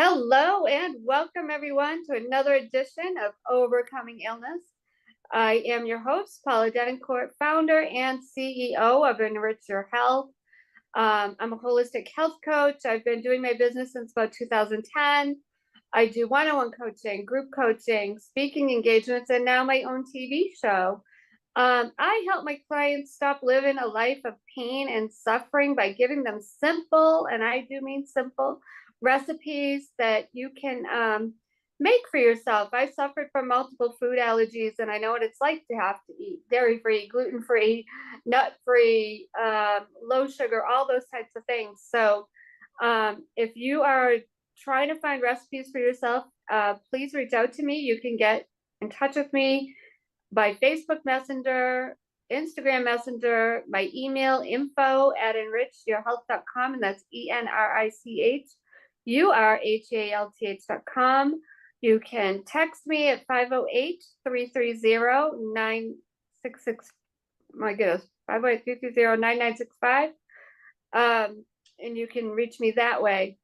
Hello and welcome everyone to another edition of Overcoming Illness. I am your host, Paula Denoncourt, founder and CEO of Enrich Your Health. I'm a holistic health coach. I've been doing my business since about 2010. I do one-on-one coaching, group coaching, speaking engagements, and now my own TV show. I help my clients stop living a life of pain and suffering by giving them simple, and I do mean simple, recipes that you can make for yourself. I suffered from multiple food allergies, and I know what it's like to have to eat dairy-free, gluten-free, nut-free, low sugar, all those types of things. So if you are trying to find recipes for yourself, please reach out to me. You can get in touch with me by Facebook Messenger, Instagram Messenger, my email info@enrichyourhealth.com, and that's ENRICHURHEALTH.com. You can text me at 508-330-9666. My goodness, 508-330-9965. And you can reach me that way.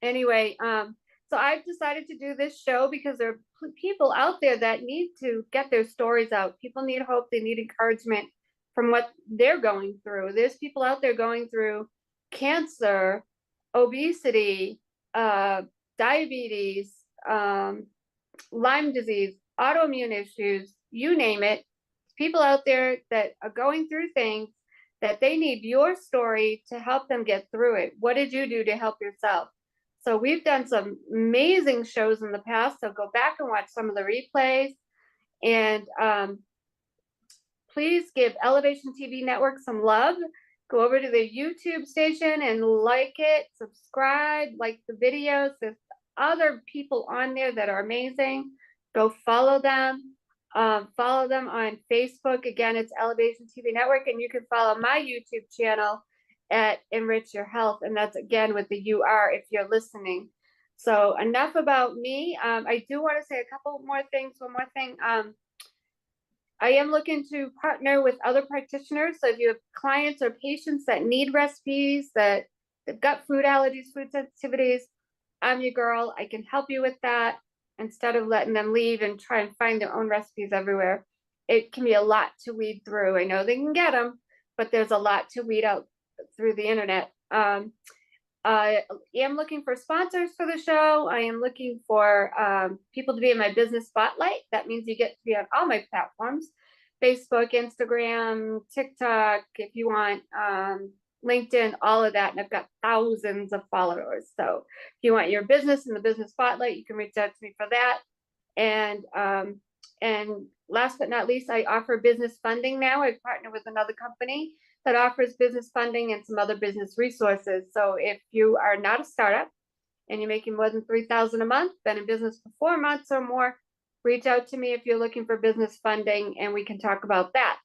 Anyway, so I've decided to do this show because there are people out there that need to get their stories out. People need hope. They need encouragement from what they're going through. There's people out there going through cancer, obesity, diabetes, Lyme disease, autoimmune issues, you name it. People out there that are going through things that they need your story to help them get through it. What did you do to help yourself? So we've done some amazing shows in the past. So go back and watch some of the replays. And please give Elevation TV Network some love. Go over to the YouTube station and like it, subscribe, like the videos. There's other people on there that are amazing. Go follow them. Follow them on Facebook. Again, it's Elevation TV Network. And you can follow my YouTube channel at Enrich Your Health, and that's again with the UR if you're listening. So enough about me. I do want to say a couple more things. One more thing. I am looking to partner with other practitioners. So if you have clients or patients that need recipes, that they've got food allergies, food sensitivities, I'm your girl. I can help you with that instead of letting them leave and try and find their own recipes everywhere. It can be a lot to weed through. I know they can get them, but there's a lot to weed out through the internet. I am looking for sponsors for the show. I am looking for people to be in my business spotlight. That means you get to be on all my platforms: Facebook, Instagram, TikTok, if you want, LinkedIn, all of that. And I've got thousands of followers. So if you want your business in the business spotlight, you can reach out to me for that. And last but not least, I offer business funding now. I've partnered with another company that offers business funding and some other business resources. So if you are not a startup and you're making more than $3,000 a month, been in business for 4 months or more, reach out to me if you're looking for business funding and we can talk about that.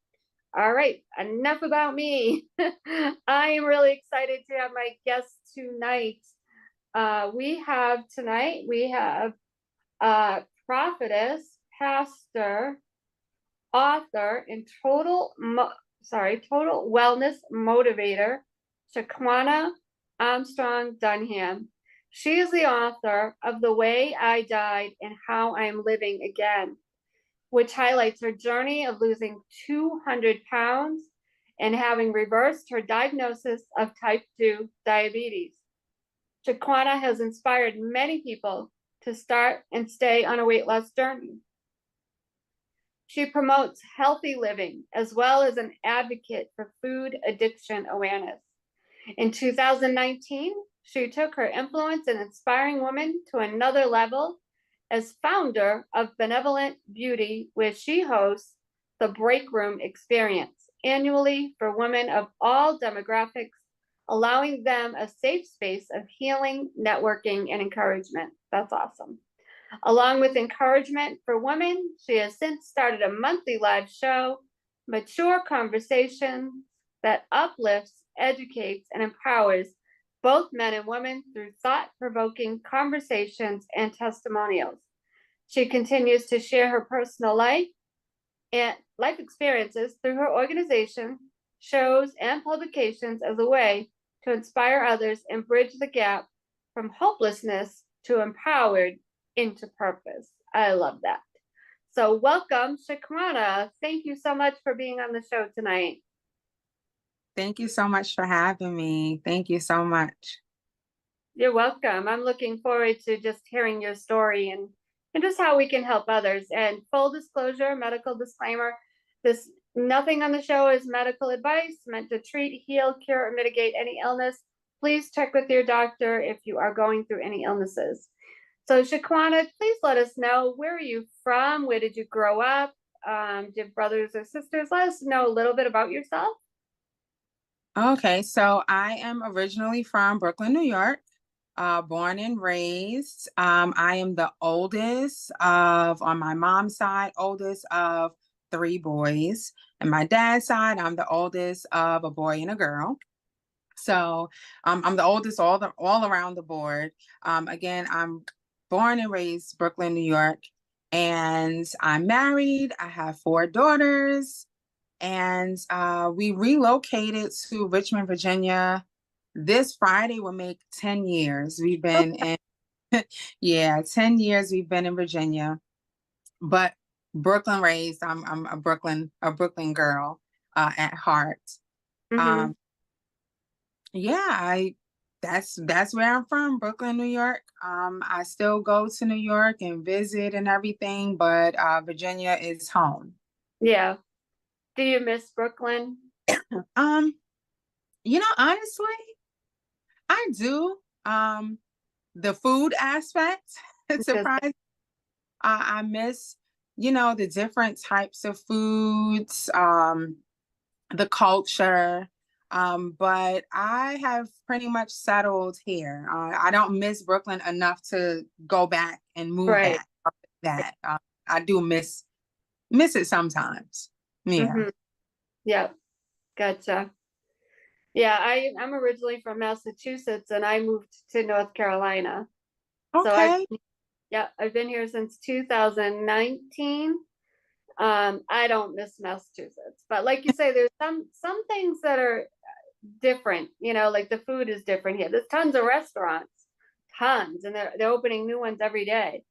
All right, enough about me. I am really excited to have my guest tonight. We have prophetess, pastor, author, and total wellness motivator, Shaquana Armstrong Dunham. She is the author of The Way I Died and How I Am Living Again, which highlights her journey of losing 200 pounds and having reversed her diagnosis of type 2 diabetes. Shaquana has inspired many people to start and stay on a weight loss journey. She promotes healthy living as well as an advocate for food addiction awareness. In 2019, she took her influence in inspiring women to another level as founder of Benevolent Beauty, where she hosts the Break Room Experience annually for women of all demographics, allowing them a safe space of healing, networking, and encouragement. That's awesome. Along with encouragement for women, she has since started a monthly live show, Mature Conversations, that uplifts, educates, and empowers both men and women through thought-provoking conversations and testimonials. She continues to share her personal life and life experiences through her organization, shows, and publications as a way to inspire others and bridge the gap from hopelessness to empowered into purpose. I love that. So welcome, Shaquana. Thank you so much for being on the show tonight. Thank you so much for having me. Thank you so much. You're welcome. I'm looking forward to just hearing your story and just how we can help others. And full disclosure, medical disclaimer, this nothing on the show is medical advice meant to treat, heal, cure, or mitigate any illness. Please check with your doctor if you are going through any illnesses. So Shaquana, please let us know, where are you from? Where did you grow up? Do you have brothers or sisters? Let us know a little bit about yourself. Okay, so I am originally from Brooklyn, New York, born and raised. I am the oldest of, on my mom's side, oldest of three boys. And my dad's side, I'm the oldest of a boy and a girl. So I'm the oldest all around the board. Again, I'm born and raised Brooklyn, New York, and I'm married. I have four daughters, and we relocated to Richmond, Virginia. This Friday will make 10 years. We've been in, yeah, 10 years we've been in Virginia, but Brooklyn raised. I'm a Brooklyn girl at heart. Mm-hmm. Um, yeah, that's where I'm from, Brooklyn, New York. I still go to New York and visit and everything, but Virginia is home. Yeah. Do you miss Brooklyn? Um, Honestly, I do. The food aspect, it's Because surprising. I miss, the different types of foods, the culture. But I have pretty much settled here. I don't miss Brooklyn enough to go back and move right. back. That I do miss it sometimes. Yeah. Mm-hmm. Yeah. Gotcha. Yeah, I'm originally from Massachusetts and I moved to North Carolina. So Okay. I've been here since 2019. I don't miss Massachusetts, but like you say, there's some things that are different, like the food is different here. There's tons of restaurants, tons, and they're opening new ones every day,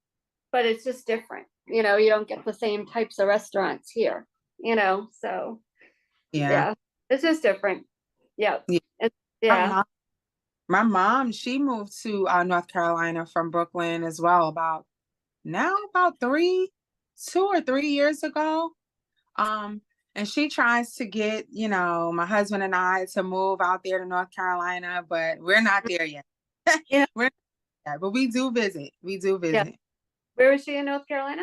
but it's just different. You don't get the same types of restaurants here, so Yeah. yeah, it's just different. Yeah. Yeah. It's, My yeah. mom, my mom, she moved to North Carolina from Brooklyn as well about 2 or 3 years ago. Um, and she tries to get, my husband and I to move out there to North Carolina, but we're not there yet. Yeah. We're not there, but we do visit. We do Yeah. visit. Where is she in North Carolina?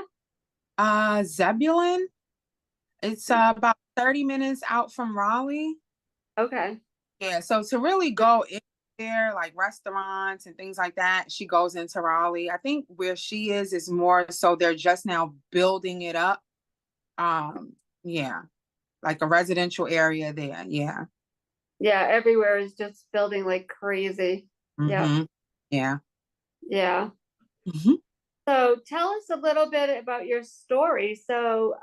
Zebulon. It's about 30 minutes out from Raleigh. Okay. Yeah, so to really go in there, like restaurants and things like that, she goes into Raleigh. I think where she is more so they're just now building it up. Um, yeah, like a residential area there. Yeah. Yeah, everywhere is just building like crazy. Yeah. Mm-hmm. Yeah. Yeah. Hmm. So tell us a little bit about your story. So,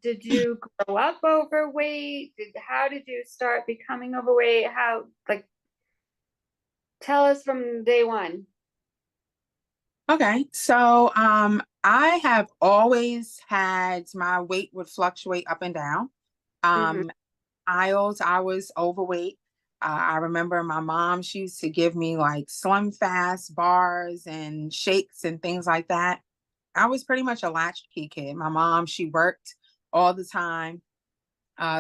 did you grow up overweight? How did you start becoming overweight? Tell us from day one. Okay. So I have always had my weight would fluctuate up and down. Mm-hmm. Um I was overweight. I remember my mom, she used to give me like Slim Fast bars and shakes and things like that. I was pretty much a latchkey kid. My mom, she worked all the time,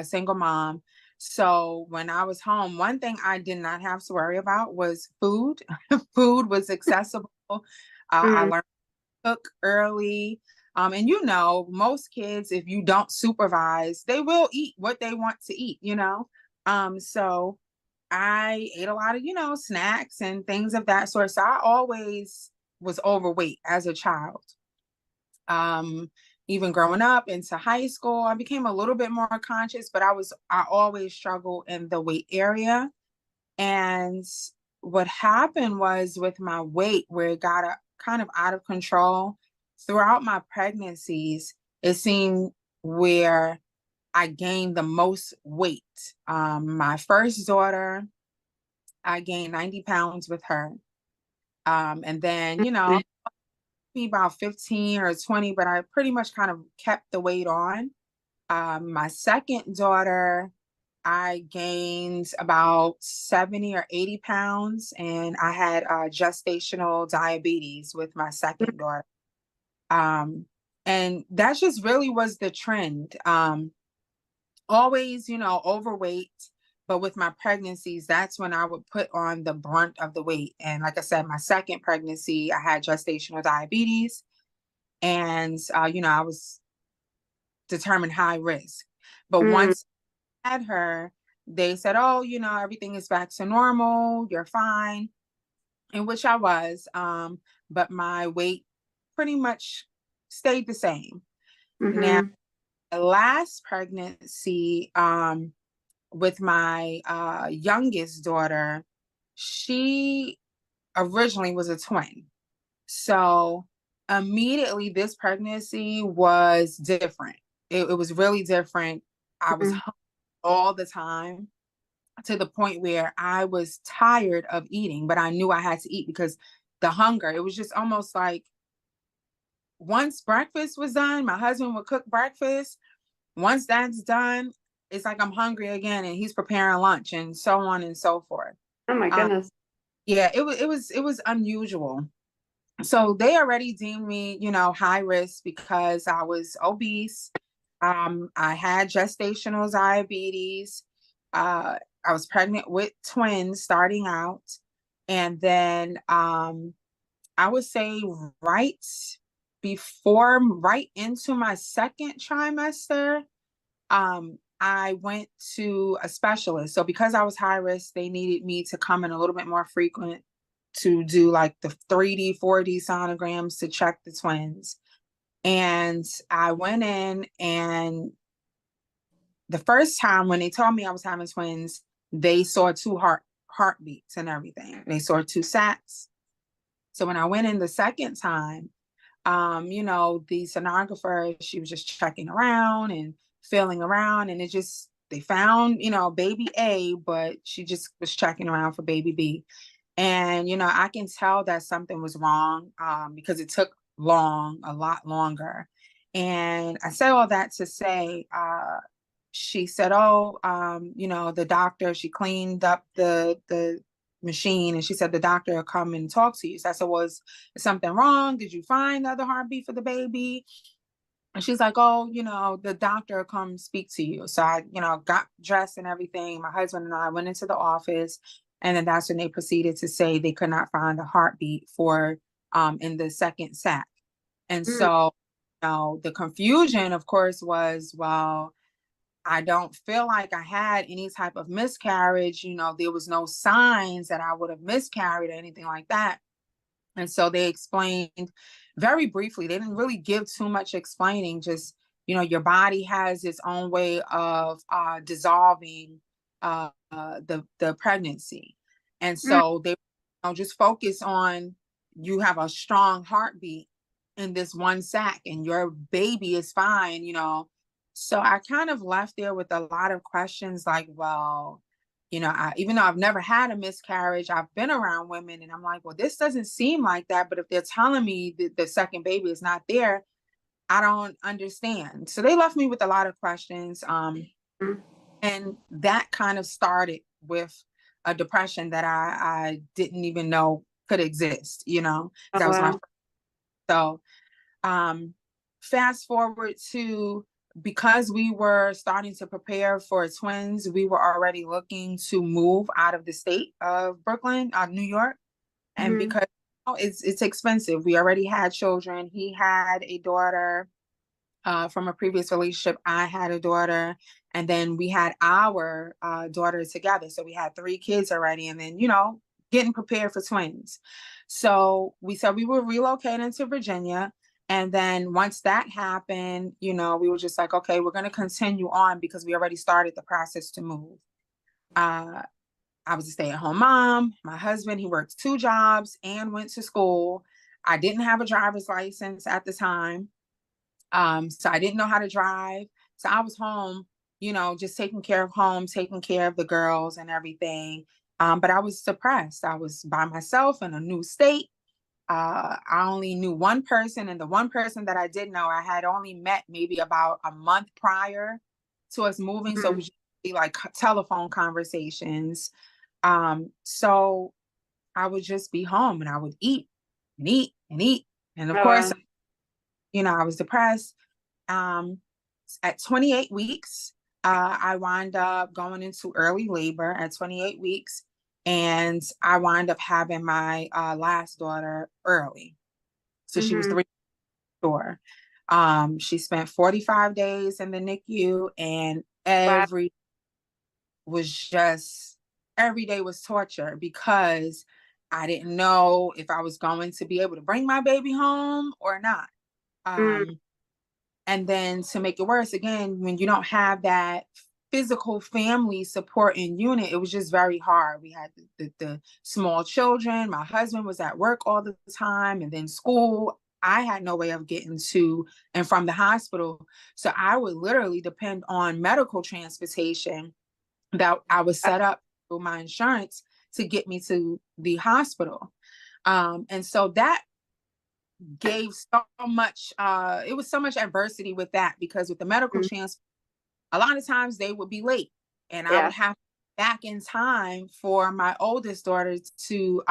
single mom. So when I was home, one thing I did not have to worry about was food. Food was accessible. I Mm-hmm. learned to cook early. And most kids, if you don't supervise, they will eat what they want to eat. So I ate a lot of, snacks and things of that sort. So I always was overweight as a child. Um, Even growing up into high school, I became a little bit more conscious, but I always struggled in the weight area. And what happened was with my weight, where it got kind of out of control throughout my pregnancies, it seemed where I gained the most weight. My first daughter, I gained 90 pounds with her. And then, you know, be about 15 or 20, but I pretty much kind of kept the weight on. My second daughter, I gained about 70 or 80 pounds, and I had gestational diabetes with my second daughter. Um, and that just really was the trend. Always, you know, overweight, but with my pregnancies, that's when I would put on the brunt of the weight. And like I said, my second pregnancy, I had gestational diabetes, and you know, I was determined high risk. But Mm, once I had her, they said, "Oh, you know, everything is back to normal. You're fine," in which I was. But my weight pretty much stayed the same. Now, mm-hmm, the last pregnancy, with my youngest daughter, she originally was a twin. So immediately this pregnancy was different. It was really different. I was mm-hmm. hungry all the time to the point where I was tired of eating, but I knew I had to eat because the hunger, it was just almost like once breakfast was done, my husband would cook breakfast. Once that's done, it's like I'm hungry again and he's preparing lunch and so on and so forth. Oh my Um, goodness. yeah, it was unusual. So they already deemed me, you know, high risk because I was obese. I had gestational diabetes. Uh, I was pregnant with twins starting out. And then I would say right right into my second trimester, I went to a specialist. So because I was high risk, they needed me to come in a little bit more frequent to do like the 3D, 4D sonograms to check the twins. And I went in, and the first time when they told me I was having twins, they saw two heartbeats and everything. They saw two sats. So when I went in the second time, you know, the sonographer, she was just checking around and feeling around, and they found, you know, baby A, but she just was checking around for baby B. And, you know, I can tell that something was wrong, because it took a lot longer. And I said all that to say, she said, "Oh, you know, the doctor," she cleaned up the machine, and she said the doctor will come and talk to you. So I said, "Was something wrong? Did you find the other heartbeat for the baby?" And she's like, "Oh, you know, the doctor will come speak to you." So I, you know, got dressed and everything. My husband and I went into the office, and then that's when they proceeded to say they could not find a heartbeat for in the second sac. And Mm, so, you know, the confusion, of course, was, well, I don't feel like I had any type of miscarriage. You know, there was no signs that I would have miscarried or anything like that. And so they explained very briefly. They didn't really give too much explaining, just, you know, your body has its own way of dissolving the pregnancy. And mm. so they, you know, just focus on, you have a strong heartbeat in this one sac and your baby is fine, you know. So I kind of left there with a lot of questions like, well, you know, even though I've never had a miscarriage, I've been around women, and I'm like, well, this doesn't seem like that. But if they're telling me that the second baby is not there, I don't understand. So they left me with a lot of questions. Mm. And that kind of started with a depression that I didn't even know could exist, you know, Oh, that was my wow. first. So fast forward to, because we were starting to prepare for twins, we were already looking to move out of the state of Brooklyn, New York. And Mm-hmm. because, you know, it's expensive. We already had children. He had a daughter from a previous relationship. I had a daughter, and then we had our daughter together. So we had three kids already, and then, you know, getting prepared for twins. So we said we were relocating to Virginia. And then once that happened, you know, we were just like, okay, we're going to continue on because we already started the process to move. Uh, I was a stay-at-home mom. My husband, he worked two jobs and went to school. I didn't have a driver's license at the time. So I didn't know how to drive. So I was home, you know, just taking care of home, taking care of the girls and everything. But I was depressed. I was by myself in a new state. I only knew one person, and the one person that I did know, I had only met maybe about a month prior to us moving. So it Mm. was just like telephone conversations. So I would just be home and I would eat and eat and eat. And of course, Uh, I was depressed. Um, at 28 weeks, I wind up going into early labor at 28 weeks, and I wind up having my last daughter early. So she was mhm. 3 she spent 45 days in the NICU, and Wow. was just every day was torture because I didn't know if I was going to be able to bring my baby home or not. Mm. Um, And then to make it worse, again, when you don't have that physical family support and unit, it was just very hard. We had the small children. My husband was at work all the time, and then school. I had no way of getting to and from the hospital. So I would literally depend on medical transportation that I was set up through my insurance to get me to the hospital. And so that gave so much it was so much adversity with that, because with the medical Mm. chance a lot of times they would be late, and I would Yeah. have back in time for my oldest daughter to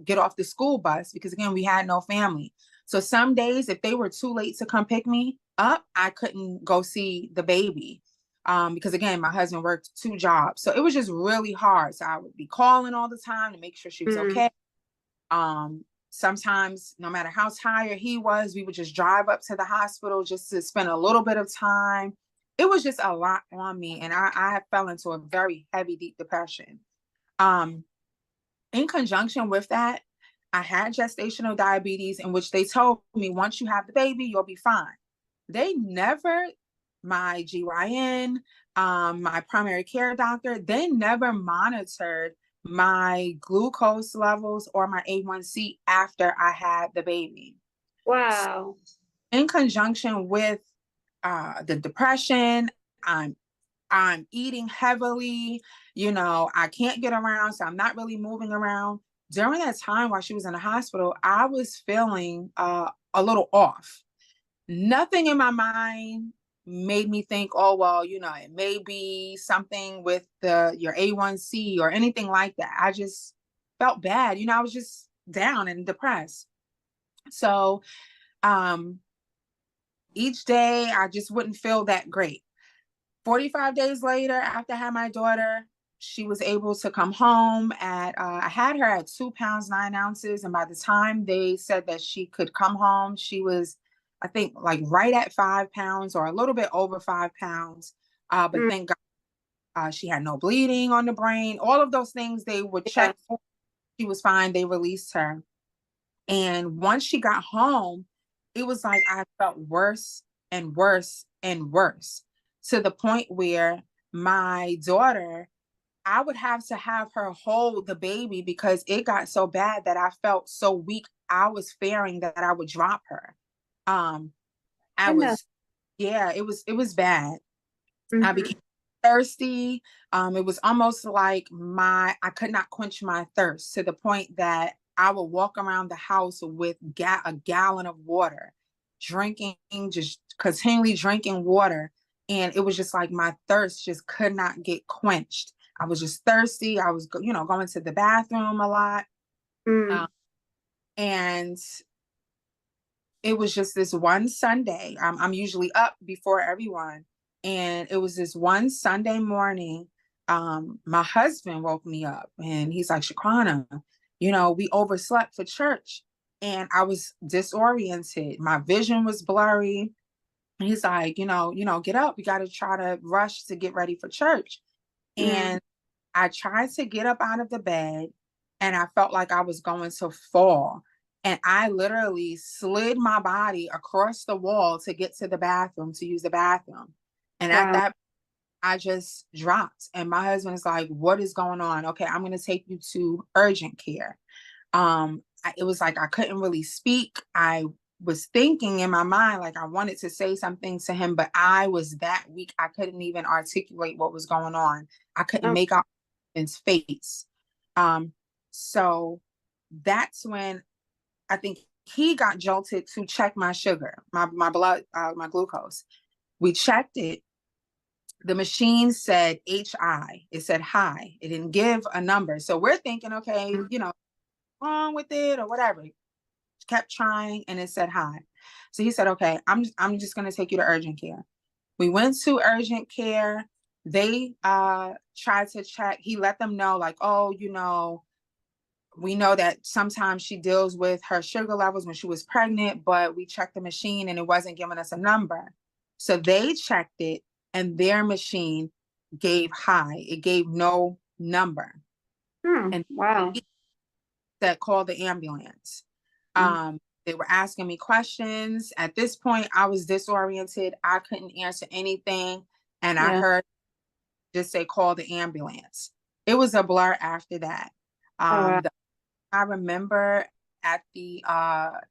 get off the school bus, because again we had no family. So some days if they were too late to come pick me up, I couldn't go see the baby, because again my husband worked 2 jobs, so it was just really hard. So I would be calling all the time to make sure she was Mm. okay. Sometimes, no matter how tired he was, we would just drive up to the hospital just to spend a little bit of time. It was just a lot on me, and I fell into a very heavy, deep depression. Um, in conjunction with that, I had gestational diabetes, in which they told me once you have the baby, you'll be fine. They never, my GYN, my primary care doctor, they never monitored my glucose levels or my A1C after I had the baby. Wow. In conjunction with the depression, I'm I'm eating heavily, I can't get around, so I'm not really moving around. During that time while she was in the hospital, I was feeling a little off. Nothing in my mind made me think, oh, well, it may be something with your A1C or anything like that. I just felt bad. I was just down and depressed. So um, each day I just wouldn't feel that great. 45 days later, after I had my daughter, she was able to come home I had her at 2 pounds, 9 ounces. And by the time they said that she could come home, she was, I think, like right at 5 pounds or a little bit over 5 pounds. But Mm. thank God she had no bleeding on the brain. All of those things they would Yeah. check for. She was fine. They released her. And once she got home, it was like I felt worse and worse and worse, to the point where my daughter, I would have her hold the baby because it got so bad that I felt so weak. I was fearing that I would drop her. Um, I Goodness. was, yeah, it was bad. I Mhm. became thirsty. It was almost like I could not quench my thirst, to the point that I would walk around the house with a gallon of water, drinking, just continually drinking water. And it was just like my thirst just could not get quenched. I was just thirsty. I was, going to the bathroom a lot. Um, Mm. and it was just this one Sunday. I'm usually up before everyone. And it was this one Sunday morning. My husband woke me up and he's like, Shaquana, we overslept for church. And I was disoriented. My vision was blurry. And he's like, get up. We got to try to rush to get ready for church. Mm. And I tried to get up out of the bed, and I felt like I was going to fall. And I literally slid my body across the wall to get to the bathroom, to use the bathroom. And at Wow. that, I just dropped. And my husband is like, what is going on? Okay, I'm going to take you to urgent care. It was like I couldn't really speak. I was thinking in my mind, like I wanted to say something to him, but I was that weak. I couldn't even articulate what was going on. I couldn't Oh, make out his face. So that's when I think he got jolted to check my sugar, my blood, my glucose. We checked it. The machine said HI. It said high. It didn't give a number. So we're thinking, okay, Mm. wrong with it or whatever. Kept trying and it said high. So he said, okay, I'm just gonna take you to urgent care. We went to urgent care. They tried to check. He let them know, like, oh, we know that sometimes she deals with her sugar levels when she was pregnant, but we checked the machine and it wasn't giving us a number. So they checked it and their machine gave high. It gave no number. And Wow. that called the ambulance. Mm. They were asking me questions. At this point, I was disoriented. I couldn't answer anything. And I Yeah. heard just say, call the ambulance. It was a blur after that. Oh, wow. I remember at the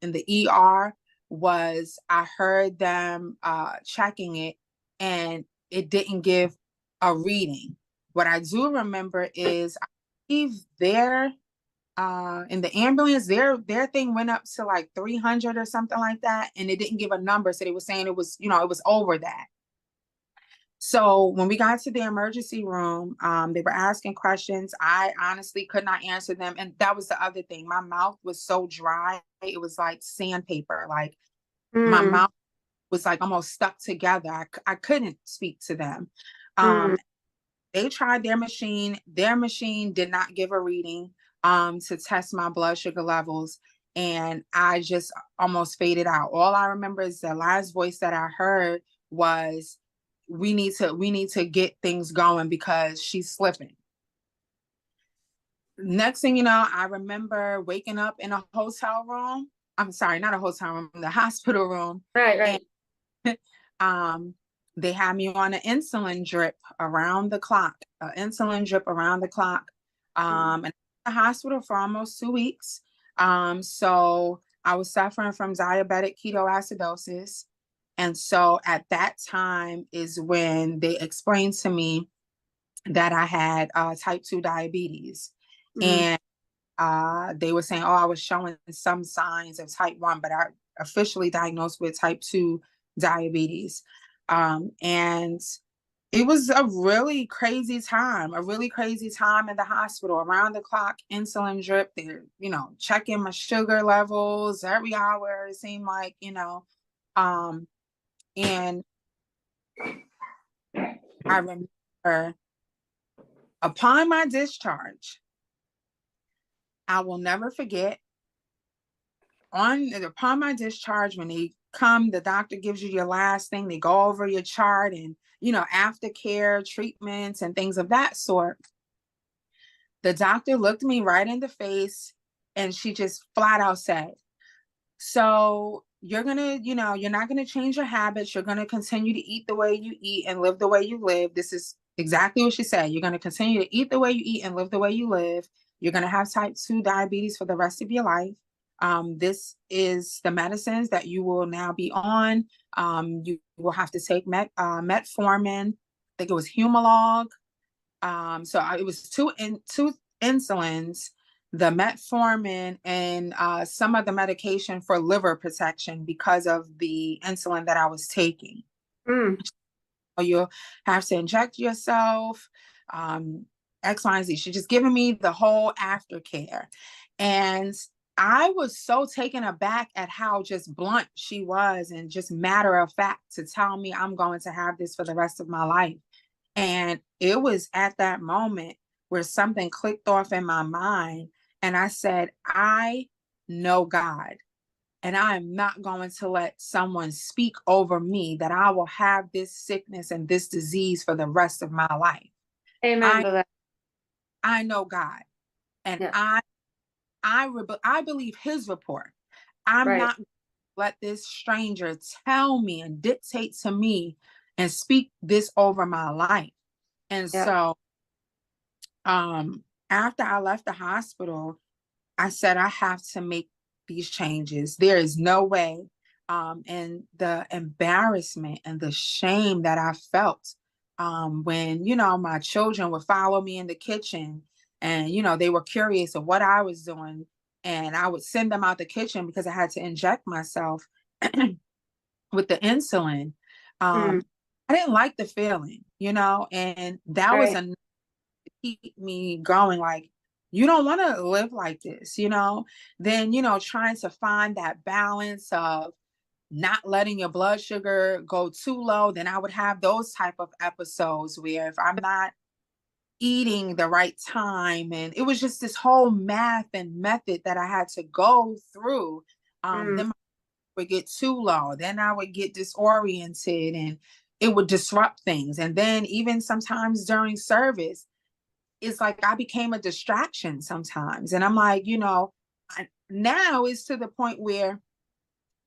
in the ER was I heard them checking it and it didn't give a reading. What I do remember is I believe their in the ambulance their thing went up to like 300 or something like that and it didn't give a number, so they were saying it was it was over that. So when we got to the emergency room, they were asking questions. I honestly could not answer them. And that was the other thing. My mouth was so dry. It was like sandpaper. Like my Mm. mouth was like almost stuck together. I couldn't speak to them. Mm. They tried their machine. Their machine did not give a reading to test my blood sugar levels. And I just almost faded out. All I remember is the last voice that I heard was, we need to get things going because she's slipping. Next thing you know, I remember waking up in a hotel room. I'm sorry, not a hotel room, the hospital room. Right, And right. um, they had me on an insulin drip around the clock, Mm. and in the hospital for almost 2 weeks. So I was suffering from diabetic ketoacidosis. And so at that time is when they explained to me that I had type 2 diabetes. Mm. And they were saying, oh, I was showing some signs of type 1, but I officially diagnosed with type 2 diabetes. And it was a really crazy time in the hospital, around the clock, insulin drip. They're, checking my sugar levels every hour, it seemed like, um, and I remember upon my discharge, I will never forget upon my discharge, when they come, the doctor gives you your last thing, they go over your chart and, aftercare treatments and things of that sort. The doctor looked me right in the face and she just flat out said, so you're not gonna change your habits. You're gonna continue to eat the way you eat and live the way you live. This is exactly what she said. You're gonna continue to eat the way you eat and live the way you live. You're gonna have type 2 diabetes for the rest of your life. This is the medicines that you will now be on. You will have to take metformin. I think it was Humalog. It was two insulins, the metformin, and some of the medication for liver protection because of the insulin that I was taking. Mm. You'll have to inject yourself, X, Y, and Z. She's just giving me the whole aftercare. And I was so taken aback at how just blunt she was and just matter of fact to tell me I'm going to have this for the rest of my life. And it was at that moment where something clicked off in my mind. And I said, I know God, and I am not going to let someone speak over me that I will have this sickness and this disease for the rest of my life. Amen I to that. I know God, and Yeah. I believe His report. I'm Right. not gonna let this stranger tell me and dictate to me and speak this over my life. And Yeah. so after I left the hospital, I said, I have to make these changes. There is no way. And the embarrassment and the shame that I felt when, my children would follow me in the kitchen And, they were curious of what I was doing. And I would send them out the kitchen because I had to inject myself with the insulin. Mm, I didn't like the feeling, and that was right. enough to keep me going. Like, you don't want to live like this, then, trying to find that balance of not letting your blood sugar go too low. Then I would have those type of episodes where if I'm not eating the right time, and it was just this whole math and method that I had to go through. Mm, Then would get too low, then I would get disoriented, and it would disrupt things. And then even sometimes during service, it's like I became a distraction sometimes. And I'm like, now it's to the point where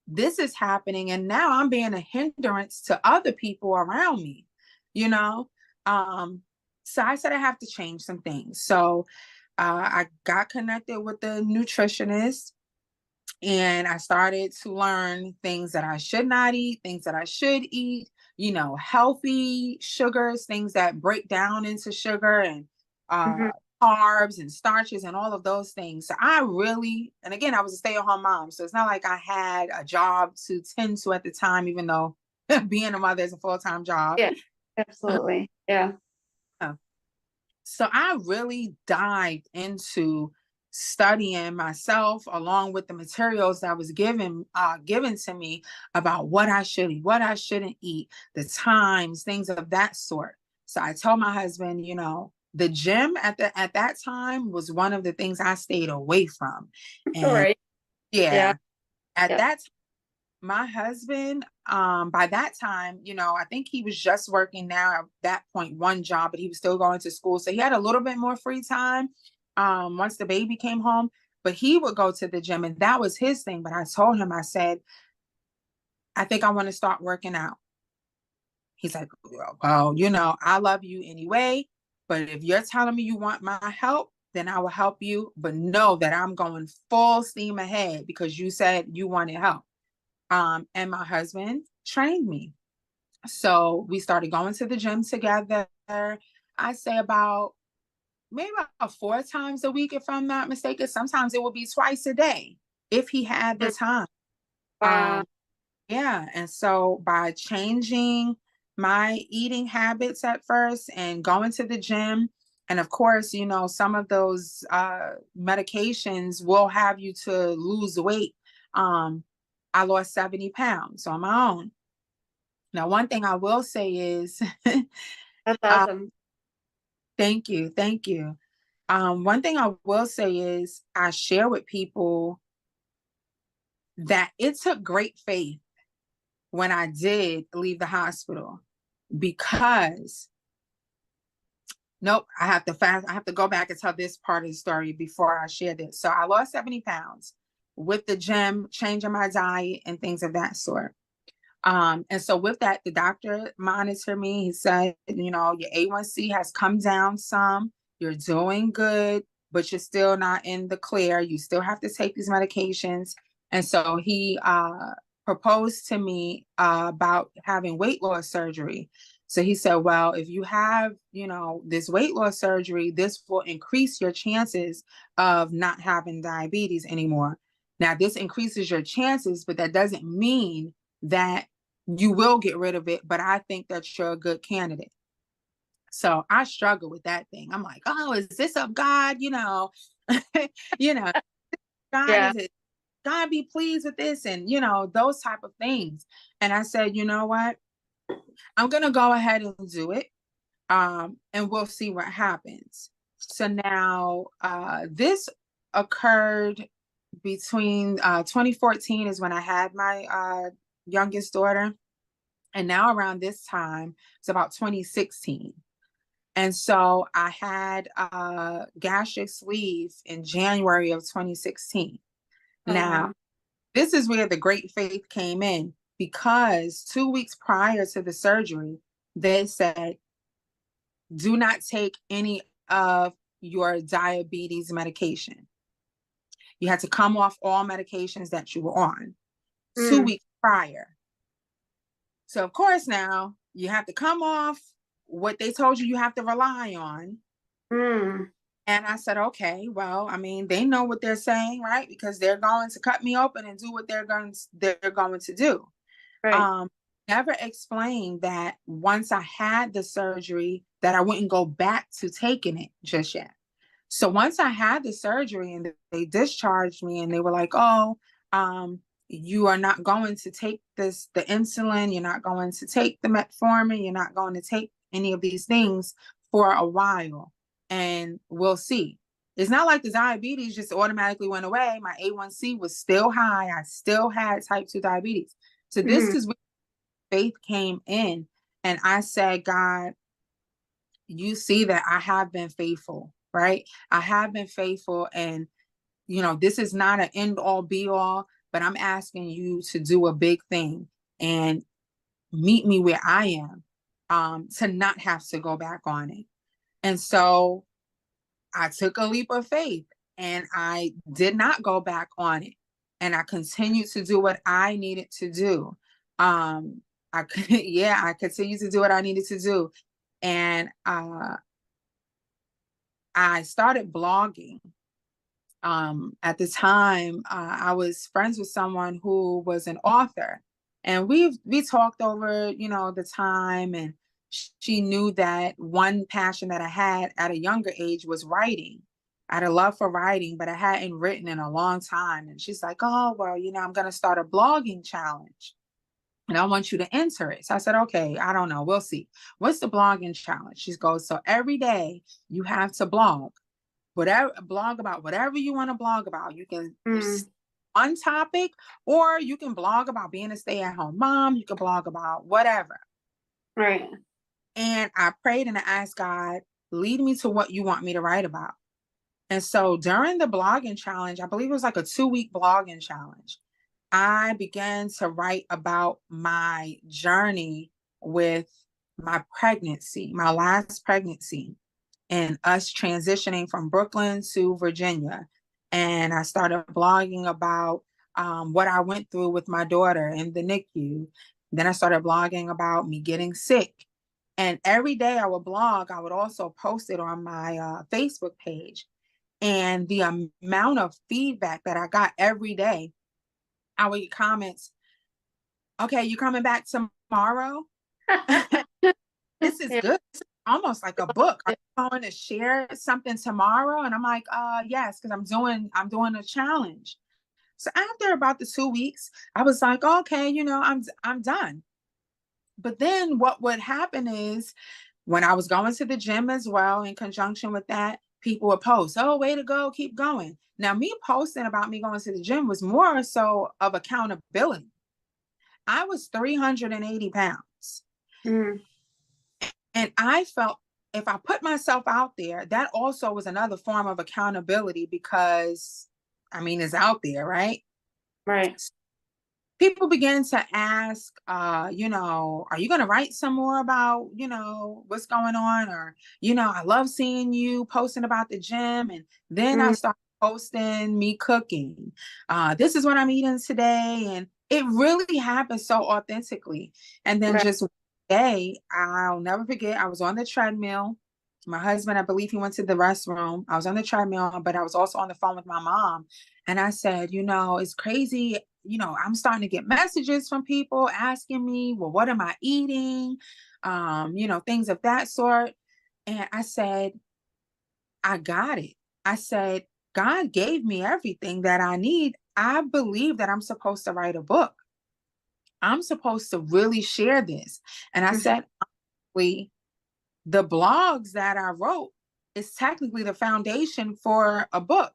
this is happening, and now I'm being a hindrance to other people around me, you know? Um, so I said I have to change some things. So I got connected with the nutritionist, and I started to learn things that I should not eat, things that I should eat, healthy sugars, things that break down into sugar, and mhm. carbs and starches and all of those things. So I really, and again, I was a stay-at-home mom. So it's not like I had a job to tend to at the time, even though being a mother is a full-time job. Yeah, absolutely. Yeah. So I really dived into studying myself along with the materials that was given to me about what I should eat, what I shouldn't eat, the times, things of that sort. So I told my husband, the gym at that time was one of the things I stayed away from. All And right. Yeah. yeah, at Yeah. that my husband, by that time, I think he was just working now at that point, one job, but he was still going to school. So he had a little bit more free time once the baby came home, but he would go to the gym, and that was his thing. But I told him, I said, I think I want to start working out. He's like, well, I love you anyway, but if you're telling me you want my help, then I will help you. But know that I'm going full steam ahead because you said you wanted help. And my husband trained me. So we started going to the gym together. I say about maybe about 4 times a week, if I'm not mistaken. Sometimes it would be twice a day if he had the Mm, time. wow. Yeah. And so by changing my eating habits at first and going to the gym, and of course, some of those medications will have you to lose weight. I lost 70 pounds on my own. Now, one thing I will say is, That's uh, awesome. thank you, thank you. One thing I will say is I share with people that it took great faith when I did leave the hospital because nope, I have to go back and tell this part of the story before I share this. So I lost 70 pounds with the gym, changing my diet and things of that sort. And so with that, the doctor monitored me. He said, your A1C has come down some. You're doing good, but you're still not in the clear. You still have to take these medications. And so he proposed to me about having weight loss surgery. So he said, well, if you have, this weight loss surgery, this will increase your chances of not having diabetes anymore. Now, this increases your chances, but that doesn't mean that you will get rid of it, but I think that you're a good candidate. So I struggle with that thing. I'm like, oh, is this of God? You know, God Yeah. is it God be pleased with this, and those type of things. And I said, you know what? I'm gonna go ahead and do it. And we'll see what happens. So now this occurred between 2014 is when I had my youngest daughter. And now around this time, it's about 2016. And so I had gastric sleeve in January of 2016. Oh, Now, wow. this is where the great faith came in because 2 weeks prior to the surgery, they said, do not take any of your diabetes medication. You had to come off all medications that you were on two Mm, weeks prior. So of course now you have to come off what they told you have to rely on. mm. And I said, okay, well, I mean, they know what they're saying, right? Because they're going to cut me open and do what they're going to do. Right. Um, Never explained that once I had the surgery, that I wouldn't go back to taking it just yet. So once I had the surgery and they discharged me and they were like, oh, you are not going to take the insulin, you're not going to take the metformin, you're not going to take any of these things for a while, and we'll see. It's not like the diabetes just automatically went away. My A1C was still high. I still had type 2 diabetes. So this Mm, is where faith came in. And I said, God, you see that I have been faithful, right? I have been faithful. And, this is not an end all be all, but I'm asking you to do a big thing and meet me where I am, to not have to go back on it. And so I took a leap of faith and I did not go back on it. And I continued to do what I needed to do. I could, yeah, I continued to do what I needed to do. And I started blogging. At the time, I was friends with someone who was an author, and we talked over, the time, and she knew that one passion that I had at a younger age was writing. I had a love for writing, but I hadn't written in a long time. And she's like, "Oh, well, I'm going to start a blogging challenge, and I want you to enter it." So I said, "Okay, I don't know. We'll see. What's the blogging challenge?" She goes, "So every day you have to blog about whatever you want to blog about. You can mm, one topic, or you can blog about being a stay-at-home mom. You can blog about whatever." right. And I prayed and I asked God, lead me to what you want me to write about. And so during the blogging challenge, I believe it was like a 2-week blogging challenge, I began to write about my journey with my pregnancy, my last pregnancy, and us transitioning from Brooklyn to Virginia. And I started blogging about what I went through with my daughter in the NICU. Then I started blogging about me getting sick. And every day I would blog, I would also post it on my Facebook page. And the amount of feedback that I got every day, I would get comments, okay, you coming back tomorrow? This is Yeah. good. This is almost like a book. Are you going to share something tomorrow? And I'm like, yes, because I'm doing a challenge. So after about the 2 weeks, I was like, okay, I'm done. But then what would happen is when I was going to the gym as well, in conjunction with that, people would post, oh, way to go, keep going. Now, me posting about me going to the gym was more so of accountability. I was 380 pounds. Mm, And I felt if I put myself out there, that also was another form of accountability because, I mean, it's out there, right? right. People began to ask, are you going to write some more about, what's going on? Or, I love seeing you posting about the gym. And then I Mm, started posting me cooking. This is what I'm eating today. And it really happened so authentically. And then right. just one day, I'll never forget, I was on the treadmill. My husband, I believe he went to the restroom. I was on the treadmill, but I was also on the phone with my mom. And I said, it's crazy. I'm starting to get messages from people asking me, well, what am I eating? Things of that sort. And I said, I got it. I said, God gave me everything that I need. I believe that I'm supposed to write a book. I'm supposed to really share this. And I Mhm. said, honestly, the blogs that I wrote is technically the foundation for a book.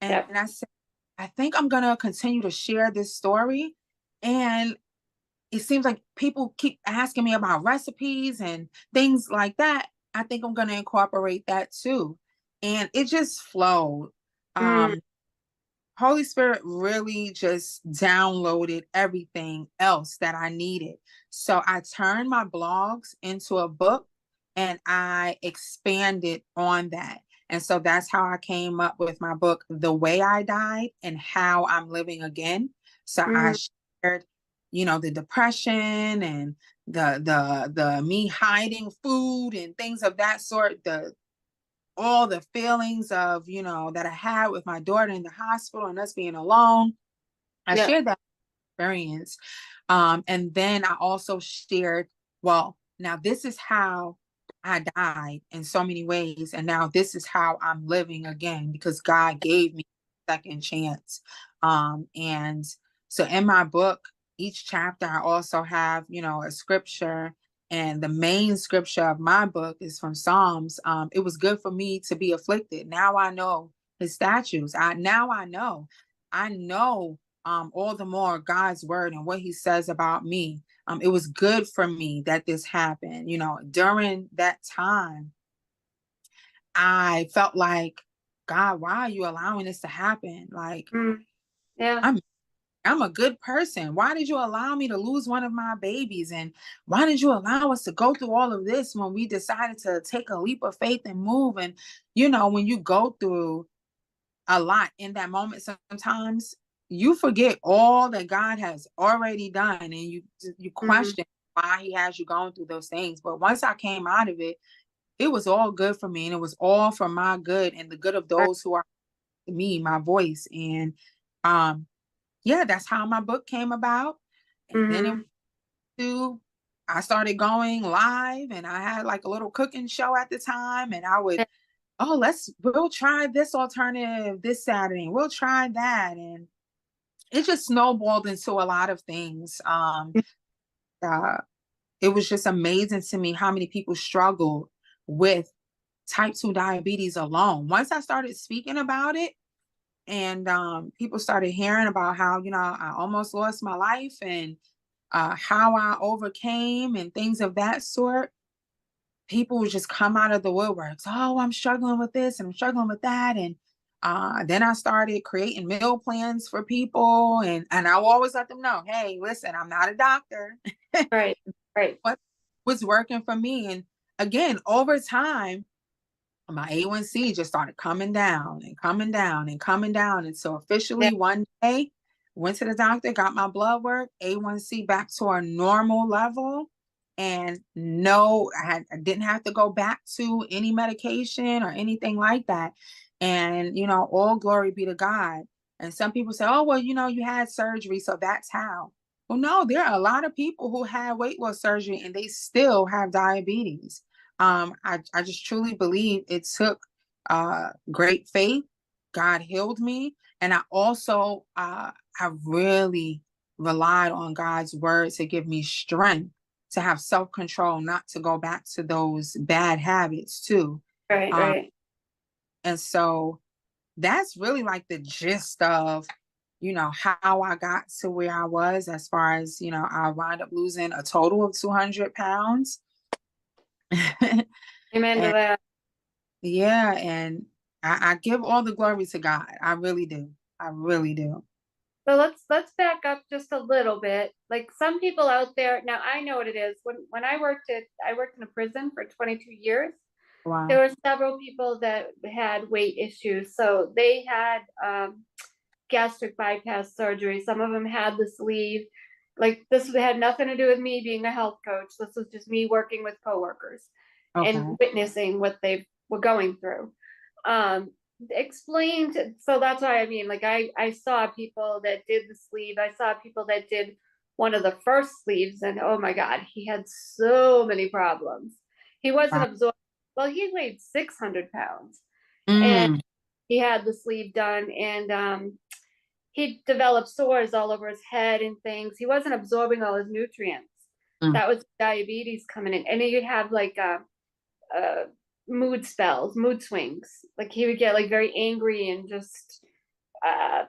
And Yep. I said, I think I'm going to continue to share this story. And it seems like people keep asking me about recipes and things like that. I think I'm going to incorporate that too. And it just flowed. Mm, Holy Spirit really just downloaded everything else that I needed. So I turned my blogs into a book and I expanded on that. And so that's how I came up with my book, The Way I Died and How I'm Living Again. So I mm, shared, the depression and the me hiding food and things of that sort, the all the feelings of, that I had with my daughter in the hospital and us being alone. I Yeah. shared that experience. And then I also shared, well, now this is how I died in so many ways. And now this is how I'm living again because God gave me a second chance. And so in my book, each chapter, I also have, a scripture. And the main scripture of my book is from Psalms. It was good for me to be afflicted. Now I know his statutes. Now I know. I know all the more God's word and what he says about me. It was good for me that this happened. During that time, I felt like, God, why are you allowing this to happen? Like, Yeah. I'm I'm a good person. Why did you allow me to lose one of my babies? And why did you allow us to go through all of this when we decided to take a leap of faith and move? And when you go through a lot in that moment, sometimes you forget all that God has already done, and you question why he has you going through those things. But once I came out of it, it was all good for me, and it was all for my good and the good of Right. those who are me, my voice. And um yeah, that's how my book came about. And then Mm-hmm. I started going live, and I had like a little cooking show at the time, and I would, oh, we'll try this alternative this Saturday, and we'll try that. And it just snowballed into a lot of things. Uh, it was just amazing to me how many people struggled with type 2 diabetes alone. Once I started speaking about it, and people started hearing about how, I almost lost my life, and how I overcame and things of that sort, people would just come out of the woodworks. Oh, I'm struggling with this and I'm struggling with that. And then I started creating meal plans for people. And I will always let them know, hey, listen, I'm not a doctor. Right. Right. What was working for me? And again, over time, my A1C just started coming down and coming down and coming down. And so Yeah. officially one day, went to the doctor, got my blood work, A1C back to a normal level. And no, I didn't have to go back to any medication or anything like that. And, all glory be to God. And some people say, oh, well, you had surgery, so that's how. Well, no, there are a lot of people who had weight loss surgery and they still have diabetes. I just truly believe it took great faith. God healed me. And I really relied on God's word to give me strength to have self-control, not to go back to those bad habits too. Right. Um, Right. and so that's really like the gist of, how I got to where I was as far as, I wound up losing a total of 200 pounds. Amen to And that. yeah, and I give all the glory to God. I really do. I really do. So let's back up just a little bit. Like some people out there, now I know what it is. When I worked in a prison for 22 years. There Wow. were several people that had weight issues. So they had gastric bypass surgery. Some of them had the sleeve. Like this had nothing to do with me being a health coach. This was just me working with coworkers and Okay. witnessing what they were going through. Um, explained. So that's why I mean, like I saw people that did the sleeve. I saw people that did one of the first sleeves, and oh my God, he had so many problems. He wasn't Wow. absorbed. Well, he weighed 600 pounds, and Mm, he had the sleeve done, and he developed sores all over his head and things. He wasn't absorbing all his nutrients. mm. That was diabetes coming in, and then you'd have like uh, mood spells, mood swings. Like he would get like very angry and just uh,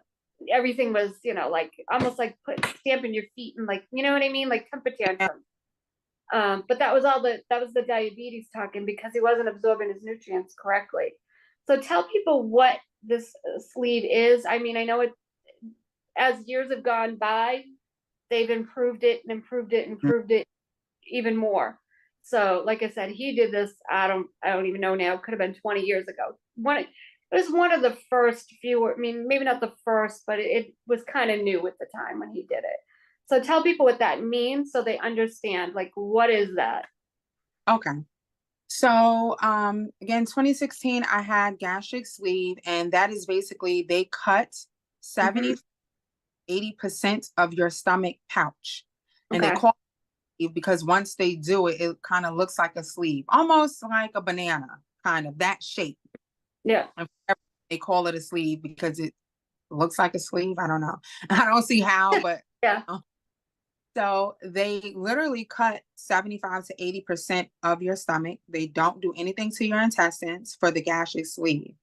everything was, like almost like stamping your feet and like, you know what I mean, like temper Yeah. tantrum. But that was the diabetes talking because he wasn't absorbing his nutrients correctly. So tell people what this sleeve is. I mean, I know it as years have gone by, they've improved it and improved it, Mm. improved it even more. So, like I said, he did this. I don't even know now. It could have been 20 years ago. It was one of the first few. I mean, maybe not the first, but it was kind of new at the time when he did it. So, tell people what that means so they understand. Like, what is that? Okay. So, again, 2016, I had gastric sleeve, and that is basically they cut Hmm. 70, 80% of your stomach pouch. And they Okay. call it, because once they do it, it kind of looks like a sleeve, almost like a banana, kind of that shape. Yeah. And they call it a sleeve because it looks like a sleeve. I don't know. I don't see how, but Yeah. so they literally cut 75 to 80% of your stomach. They don't do anything to your intestines for the gastric sleeve.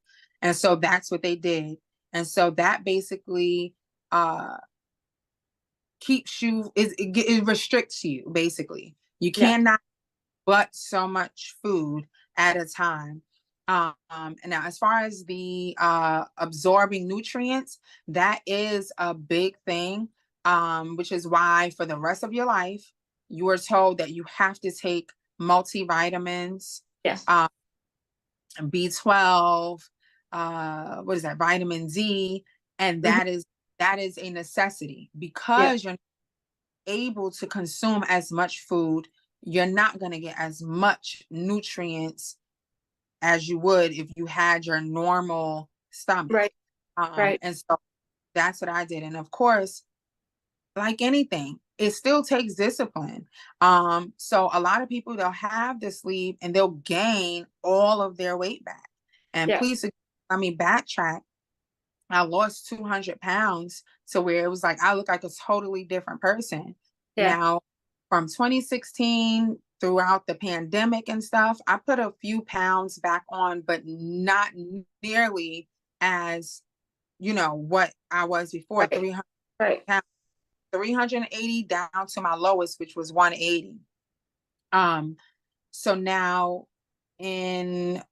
And so that's what they did. And so that basically uh keeps you it restricts you basically. You Yeah. cannot but so much food at a time. And now as far as the absorbing nutrients, that is a big thing, which is why for the rest of your life, you are told that you have to take multivitamins, Yes. um, B12, what is that, vitamin D, and Hmm. that is a necessity Yeah. because you're able to consume as much food, you're not going to get as much nutrients as you would if you had your normal stomach. Right. Right. And so that's what I did. And of course, like anything, it still takes discipline. So a lot of people, they'll have the sleeve and they'll gain all of their weight back. And Yeah. please, I mean, backtrack. I lost 200 pounds to where it was like I look like a totally different person. Yeah. Now, from 2016 throughout the pandemic and stuff, I put a few pounds back on, but not nearly as, what I was before, Right. 300 Right. pounds, 380 down to my lowest, which was 180. Um, so now in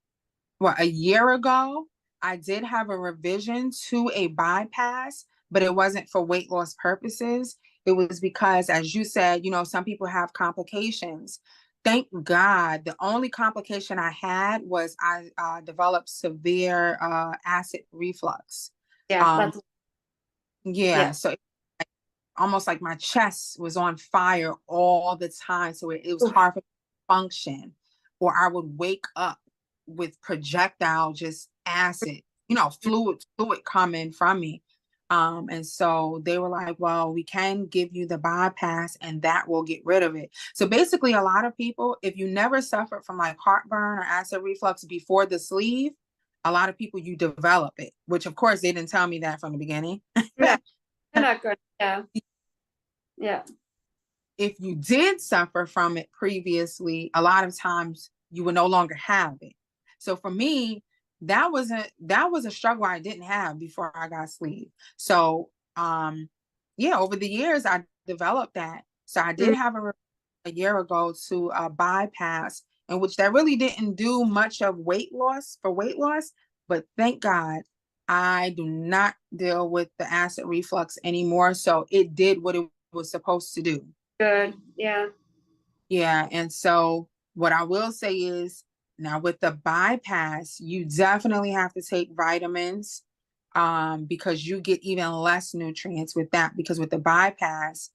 a year ago, I did have a revision to a bypass, but it wasn't for weight loss purposes. It was because, as you said, some people have complications. Thank God, the only complication I had was I developed severe acid reflux. Yeah. Um, That's yeah, yeah. so almost like my chest was on fire all the time. So it was Oof. hard for me to function. Or I would wake up with projectile just acid, fluid coming from me. And so they were like, well, we can give you the bypass and that will get rid of it. So basically, a lot of people, if you never suffered from like heartburn or acid reflux before the sleeve, a lot of people you develop it, which of course they didn't tell me that from the beginning. Yeah. They're not good. Yeah. Yeah. If you did suffer from it previously, a lot of times you would no longer have it. So for me, that was a struggle I didn't have before I got sleep. So yeah, over the years I developed that. So I did Mm. have a year ago to bypass, in which that really didn't do much of weight loss, but thank God I do not deal with the acid reflux anymore. So it did what it was supposed to do. Good. Yeah. Yeah, and so what I will say is now with the bypass, you definitely have to take vitamins because you get even less nutrients with that because with the bypass,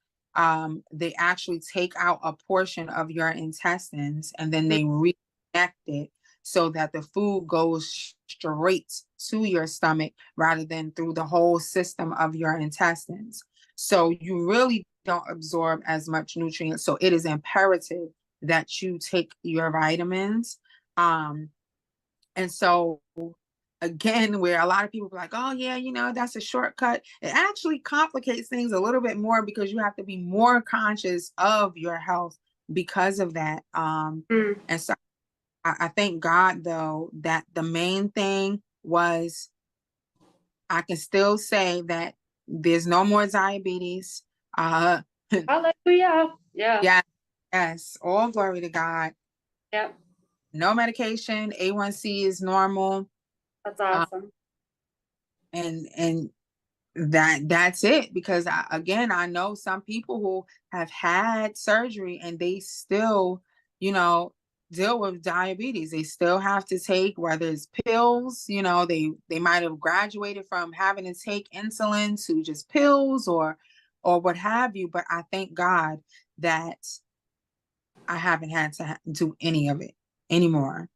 they actually take out a portion of your intestines and then Mm. they reconnect it so that the food goes straight to your stomach rather than through the whole system of your intestines. So you really don't absorb as much nutrients. So it is imperative that you take your vitamins. Um, and so again, where a lot of people are like, oh yeah, that's a shortcut. It actually complicates things a little bit more because you have to be more conscious of your health because of that. Mm. And so I thank God though that the main thing was I can still say that there's no more diabetes. Uh, Hallelujah. Yeah. yeah, yes, all glory to God. Yeah. No medication, A1C is normal, That's uh, awesome. and that's it. Because again, I know some people who have had surgery and they still, you know, deal with diabetes. They still have to take whether it's pills, they might have graduated from having to take insulin to just pills or what have you. But I thank God that I haven't had to do any of it. anymore.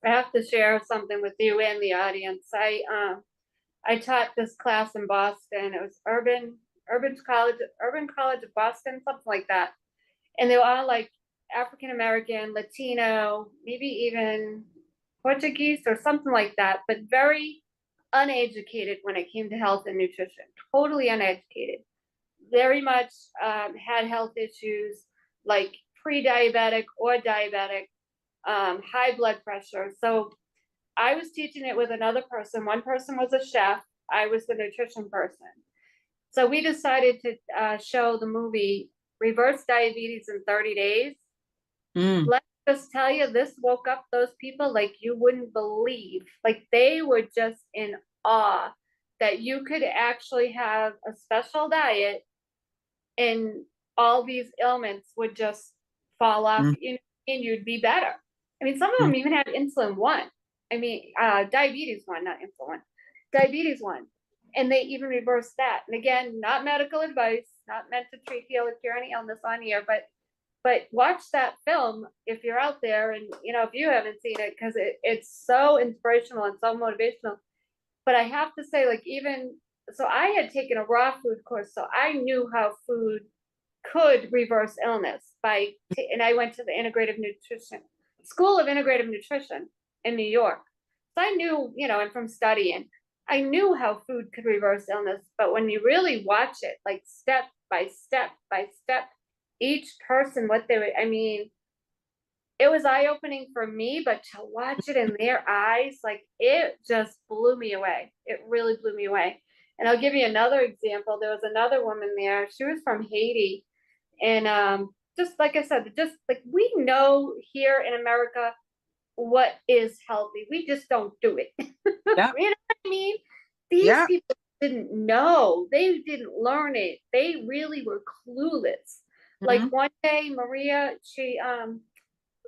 I have to share something with you and the audience. I taught this class in Boston. It was Urban College of Boston, something like that. And they were all like African American, Latino, maybe even Portuguese or something like that, but very uneducated when it came to health and nutrition. Totally uneducated. Very much had health issues like pre-diabetic or diabetic, high blood pressure. So I was teaching it with another person. One person was a chef. I was the nutrition person. So we decided to show the movie Reverse Diabetes in 30 Days. Mm. Let's just tell you, this woke up those people like you wouldn't believe. Like they were just in awe that you could actually have a special diet and all these ailments would just fall off Mm. and you'd be better. I mean, some of Mm. them even had insulin one. I mean, diabetes one, not insulin one, diabetes one. And they even reversed that. And again, not medical advice, not meant to treat, heal, or cure any illness on here, but watch that film if you're out there and if you haven't seen it, because it's so inspirational and so motivational. But I have to say, like, even so, I had taken a raw food course, so I knew how food could reverse illness and I went to the integrative nutrition school of integrative nutrition in New York. So I knew, and from studying, I knew how food could reverse illness. But when you really watch it, like step by step by step, each person, what they would, I mean, it was eye-opening for me, but to watch it in their eyes, like it just blew me away. It really blew me away. And I'll give you another example. There was another woman there. She was from Haiti. And just like I said, just like we know here in America what is healthy. We just don't do it. Yeah. You know what I mean? These Yeah. people didn't know. They didn't learn it. They really were clueless. Like Mm-hmm. one day, Maria,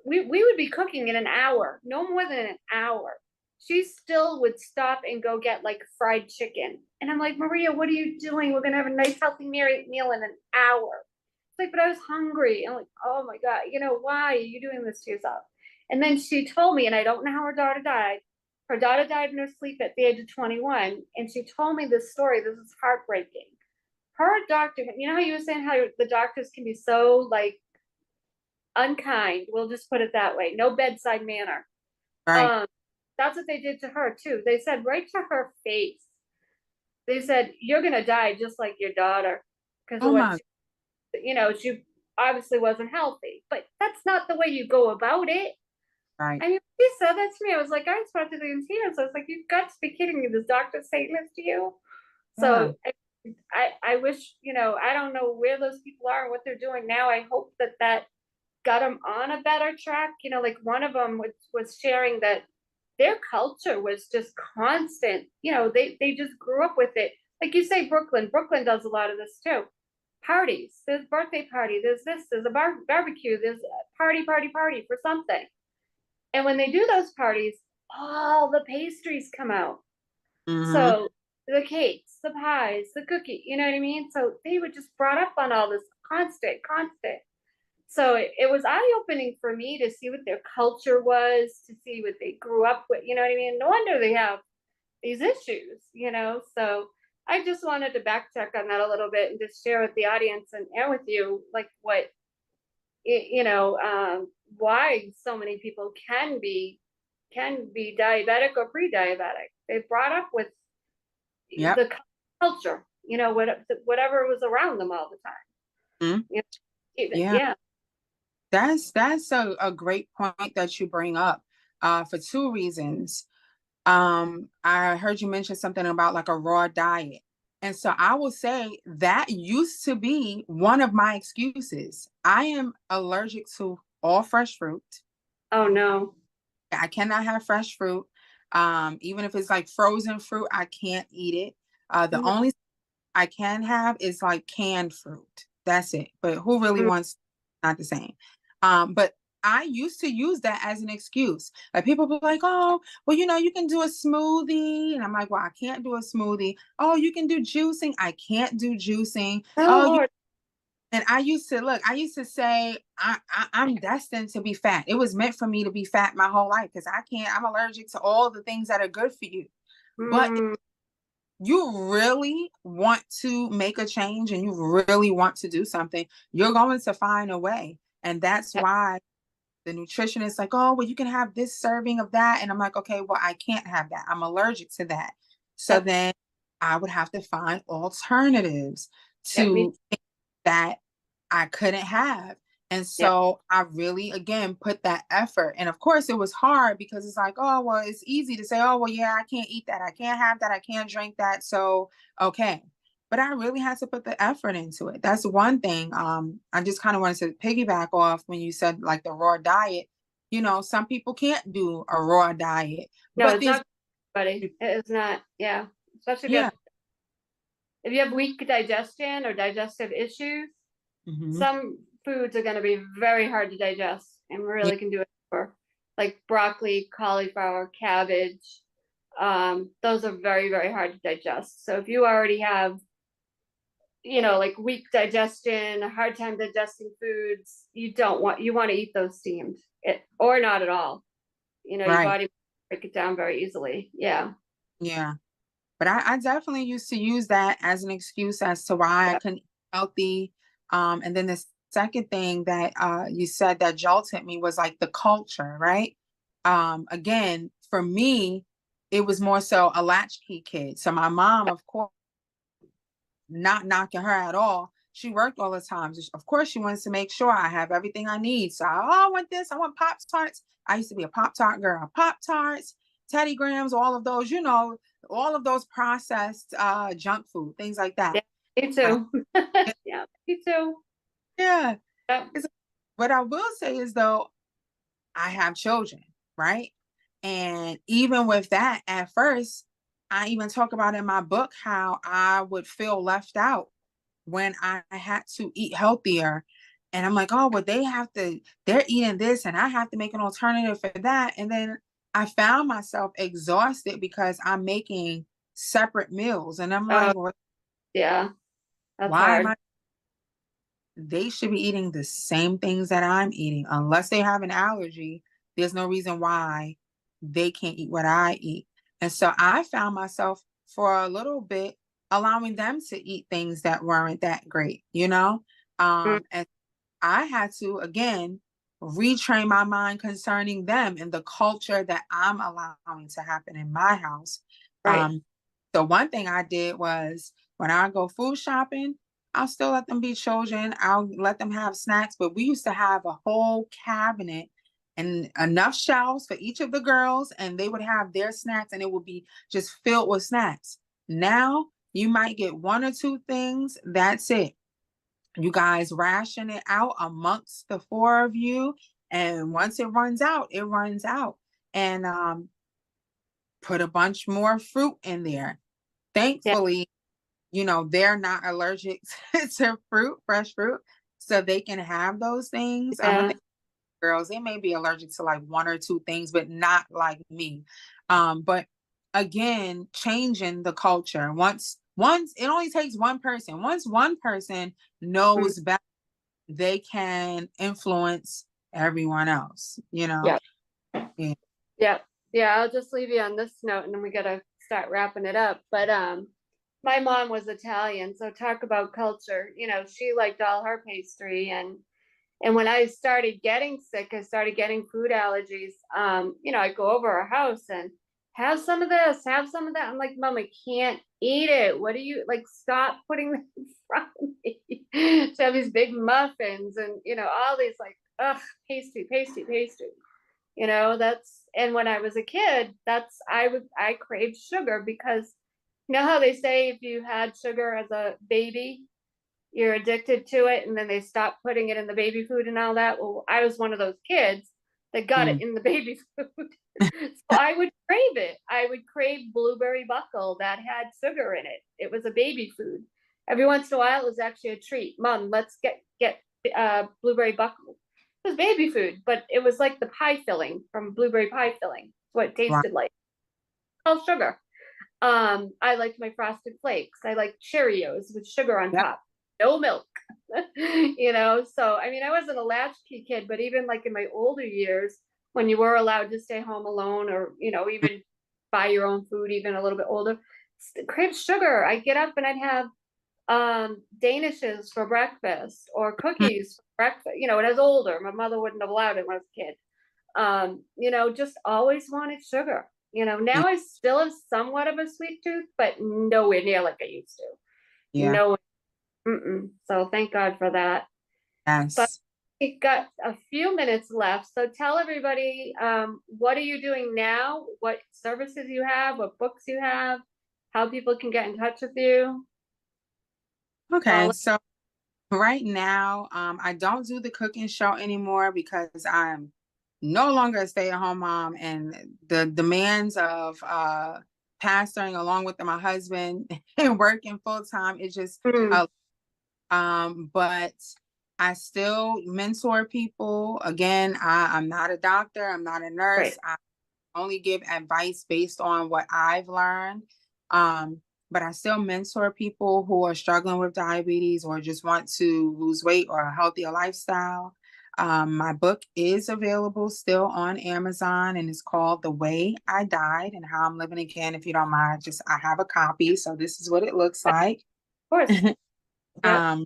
we would be cooking in an hour, no more than an hour. She still would stop and go get like fried chicken. And I'm like, Maria, what are you doing? We're gonna have a nice healthy meal in an hour. It's like, but I was hungry. I'm like, oh my God, why are you doing this to yourself? And then she told me, and I don't know how her daughter died. Her daughter died in her sleep at the age of 21. And she told me this story. This is heartbreaking. Her doctor, how you were saying how the doctors can be so like unkind. We'll just put it that way. No bedside manner. Right. That's what they did to her too. They said right to her face. They said, "You're gonna die just like your daughter," because of Oh what my. she obviously wasn't healthy. But that's not the way you go about it. Right. I mean, she said that to me. I was like, I was practically in tears. I was like, "You've got to be kidding me! This doctor's saying this to you." Yeah. So I wish I don't know where those people are and what they're doing now. I hope that got them on a better track. Like one of them was sharing that their culture was just constant. They just grew up with it. Like you say, Brooklyn. Brooklyn does a lot of this too. Parties. There's birthday party. There's this. There's a barbecue. There's a party for something. And when they do those parties, all the pastries come out. Mm-hmm. So the cakes, the pies, the cookie. You know what I mean? So they were just brought up on all this constant. So it was eye-opening for me to see what their culture was, to see what they grew up with. You know what I mean? No wonder they have these issues. So I just wanted to backtrack on that a little bit and just share with the audience and with you, like what, why so many people can be diabetic or pre-diabetic. They brought up with Yep. the culture, whatever was around them all the time. Mm-hmm. Yeah. Yeah. That's a great point that you bring up for two reasons. I heard you mention something about like a raw diet. And so I will say that used to be one of my excuses. I am allergic to all fresh fruit. Oh no. I cannot have fresh fruit. Even if it's like frozen fruit, I can't eat it. The No. only I can have is like canned fruit. That's it. But who really wants not the same? But I used to use that as an excuse. Like people be like, oh, well, you can do a smoothie. And I'm like, well, I can't do a smoothie. Oh, you can do juicing. I can't do juicing. Oh Oh, Lord. And I used to say, I'm destined to be fat. It was meant for me to be fat my whole life because I'm allergic to all the things that are good for you. But if Mm, you really want to make a change and you really want to do something, you're going to find a way. And that's yeah, why the nutritionist like, oh, well, you can have this serving of that. And I'm like, okay, well, I can't have that. I'm allergic to that. So yep, then I would have to find alternatives yep, me, to that I couldn't have. And yep, so I really, again, put that effort. And of course, it was hard because it's like, oh, well, it's easy to say, oh, well, yeah, I can't eat that. I can't have that. I can't drink that. So, okay. But I really had to put the effort into it. That's one thing. I just kind of wanted to piggyback off when you said like the raw diet. You know, some people can't do a raw diet, no, but it's there's, not for everybody. It is not, yeah. Especially yeah. if you have weak digestion or digestive issues, Hmm. some foods are going to be very hard to digest and Yeah, really can do it for like broccoli, cauliflower, cabbage. Those are very, very hard to digest. So if you already have, like weak digestion, a hard time digesting foods, you want to eat those steamed or not at all. Your right. body break it down very easily. Yeah. Yeah. But I definitely used to use that as an excuse as to why I Yeah. couldn't eat healthy. And then the second thing that you said that jolted me was like the culture, right? Again, for me, it was more so a latchkey kid. So my mom, of course, not knocking her at all. She worked all the time. Of course, she wants to make sure I have everything I need. So, oh, I want this. I want Pop Tarts. I used to be a Pop Tart girl. Pop Tarts, Teddy Grahams, all of those, all of those processed junk food, things like that. Yeah. Me But too. Yeah. Me too. yeah, Yeah. it's, what I will say is though, I have children, right? And even with that, at first, I even talk about in my book how I would feel left out when I had to eat healthier. And I'm like, oh, well, they're eating this and I have to make an alternative for that. And then I found myself exhausted because I'm making separate meals. And I'm Oh, like, well, yeah. That's why am hard. I? They should be eating the same things that I'm eating. Unless they have an allergy, there's no reason why they can't eat what I eat. And so I found myself for a little bit allowing them to eat things that weren't that great, you know? Mm, And I had to, again, retrain my mind concerning them and the culture that I'm allowing to happen in my house. right. Um, so one thing I did was when I go food shopping, I'll still let them be children. I'll let them have snacks, but we used to have a whole cabinet and enough shelves for each of the girls, and they would have their snacks, and it would be just filled with snacks. Now you might get one or two things. That's it. You guys ration it out amongst the four of you, and once it runs out, it runs out. And put a bunch more fruit in there. Yeah. Thankfully, they're not allergic to fruit, fresh fruit, so they can have those things. I Yeah. think girls, they may be allergic to like one or two things, but not like me. But again, changing the culture. Once it only takes one person. Once one person Mm, knows better, they can influence everyone else, you know? yeah. Yeah. Yeah. Yeah. I'll just leave you on this note and then we gotta start wrapping it up. But my mom was Italian, so talk about culture. She liked all her pastry and when I started getting sick, I started getting food allergies. I go over her house and have some of this, have some of that. I'm like, Mom, I can't eat it. What do you like? Stop putting this in front of me. She have these big muffins and all these like, ugh, pastry, pastry, pastry. And when I was a kid, I craved sugar because how they say if you had sugar as a baby, you're addicted to it and then they stop putting it in the baby food and all that. Well, I was one of those kids that got it Mm. in the baby food. So I would crave it. I would crave blueberry buckle that had sugar in it. It was a baby food. Every once in a while, it was actually a treat. Mom, let's get blueberry buckle. It was baby food, but it was like the pie filling from blueberry pie filling. What it Right. tasted like. All sugar. I liked my frosted flakes. I like Cheerios with sugar on Yep. top. No milk. You know, so I mean, I wasn't a latchkey kid, but even like in my older years, when you were allowed to stay home alone, or even buy your own food, even a little bit older, crave sugar. I'd get up and I'd have danishes for breakfast or cookies for breakfast. When I was older, my mother wouldn't have allowed it when I was a kid. Just always wanted sugar. Yeah. Now I still have somewhat of a sweet tooth, but nowhere near like I used to. Yeah. No. So thank God for that. But Yes. we've got a few minutes left. So tell everybody, what are you doing now? What services you have? What books you have? How people can get in touch with you? Okay. Paula. So right now, I don't do the cooking show anymore because I'm no longer a stay-at-home mom, and the demands of pastoring along with my husband and working full time is just Mm, but I still mentor people. Again, I'm not a doctor, I'm not a nurse. great. I only give advice based on what I've learned. Um, but I still mentor people who are struggling with diabetes or just want to lose weight or a healthier lifestyle. My book is available still on Amazon, and it's called The Way I Died and How I'm Living Again. If you don't mind, just I have a copy. So this is what it looks like. Of course. Yep. um,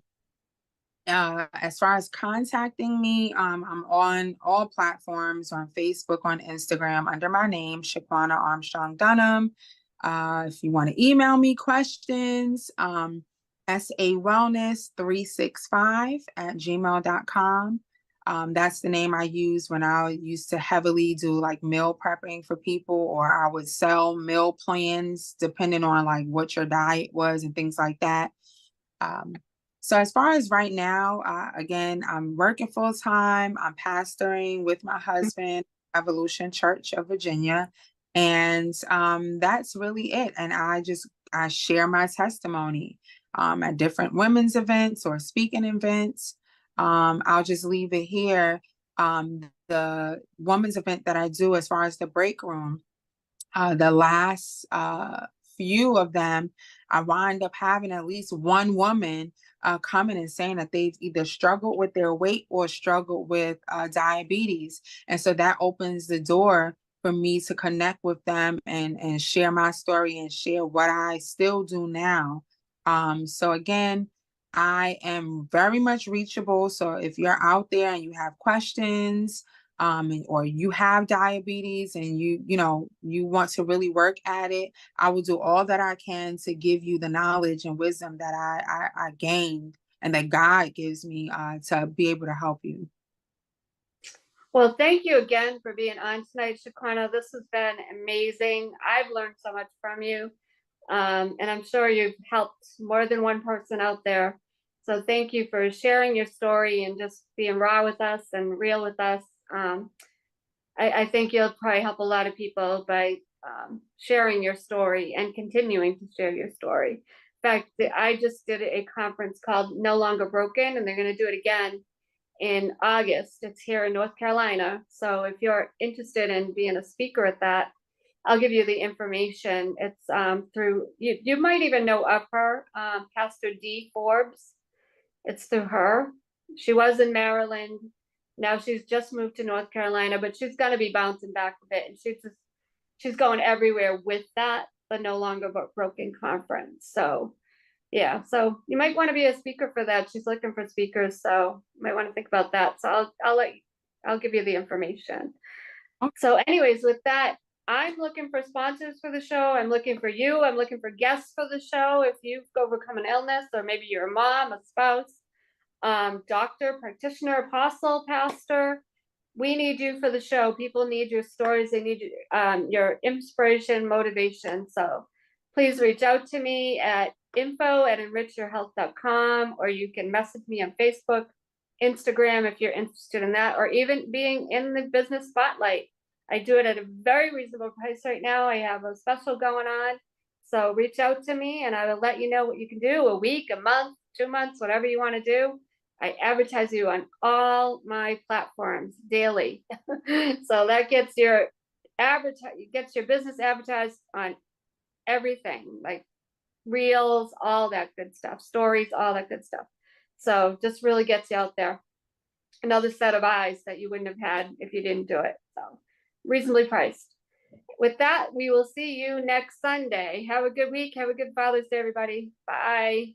as far as contacting me, I'm on all platforms on Facebook, on Instagram under my name, Shaquana Armstrong Dunham. If you want to email me questions, sawellness365@gmail.com. That's the name I use when I used to heavily do like meal prepping for people, or I would sell meal plans depending on like what your diet was and things like that. Um, so as far as right now, again, I'm working full time. I'm pastoring with my husband, Evolution Church of Virginia, and that's really it. And I share my testimony at different women's events or speaking events. I'll just leave it here. The women's event that I do, as far as the break room, the last few of them, I wind up having at least one woman coming and saying that they've either struggled with their weight or struggled with diabetes. And so that opens the door for me to connect with them and share my story and share what I still do now. So again, I am very much reachable. So if you're out there and you have questions, or you have diabetes and you want to really work at it, I will do all that I can to give you the knowledge and wisdom that I gained and that God gives me to be able to help you. Well, thank you again for being on tonight, Shaquana. This has been amazing. I've learned so much from you. And I'm sure you've helped more than one person out there. So thank you for sharing your story and just being raw with us and real with us. I think you'll probably help a lot of people by sharing your story and continuing to share your story. In fact, I just did a conference called No Longer Broken, and they're going to do it again in August. It's here in North Carolina. So if you're interested in being a speaker at that, I'll give you the information. It's through, you might even know of her, Pastor D. Forbes. It's through her. She was in Maryland. Now she's just moved to North Carolina, but she's going to be bouncing back a bit. And she's going everywhere with that, the No Longer Broken conference. So yeah, so you might want to be a speaker for that. She's looking for speakers, so you might want to think about that. So I'll give you the information. Okay. So anyways, with that, I'm looking for sponsors for the show. I'm looking for you. I'm looking for guests for the show. If you've overcome an illness, or maybe you're a mom, a spouse, doctor, practitioner, apostle, pastor, we need you for the show. People need your stories. They need your inspiration, motivation. So please reach out to me at info@enrichyourhealth.com, or you can message me on Facebook, Instagram, if you're interested in that, or even being in the business spotlight. I do it at a very reasonable price right now. I have a special going on. So reach out to me and I will let you know what you can do, a week, a month, 2 months, whatever you want to do. I advertise you on all my platforms daily. So that gets your business advertised on everything, like reels, all that good stuff, stories, all that good stuff. So just really gets you out there. Another set of eyes that you wouldn't have had if you didn't do it. So reasonably priced. With that, we will see you next Sunday. Have a good week. Have a good Father's Day, everybody. Bye.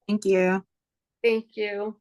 Thank you. Thank you.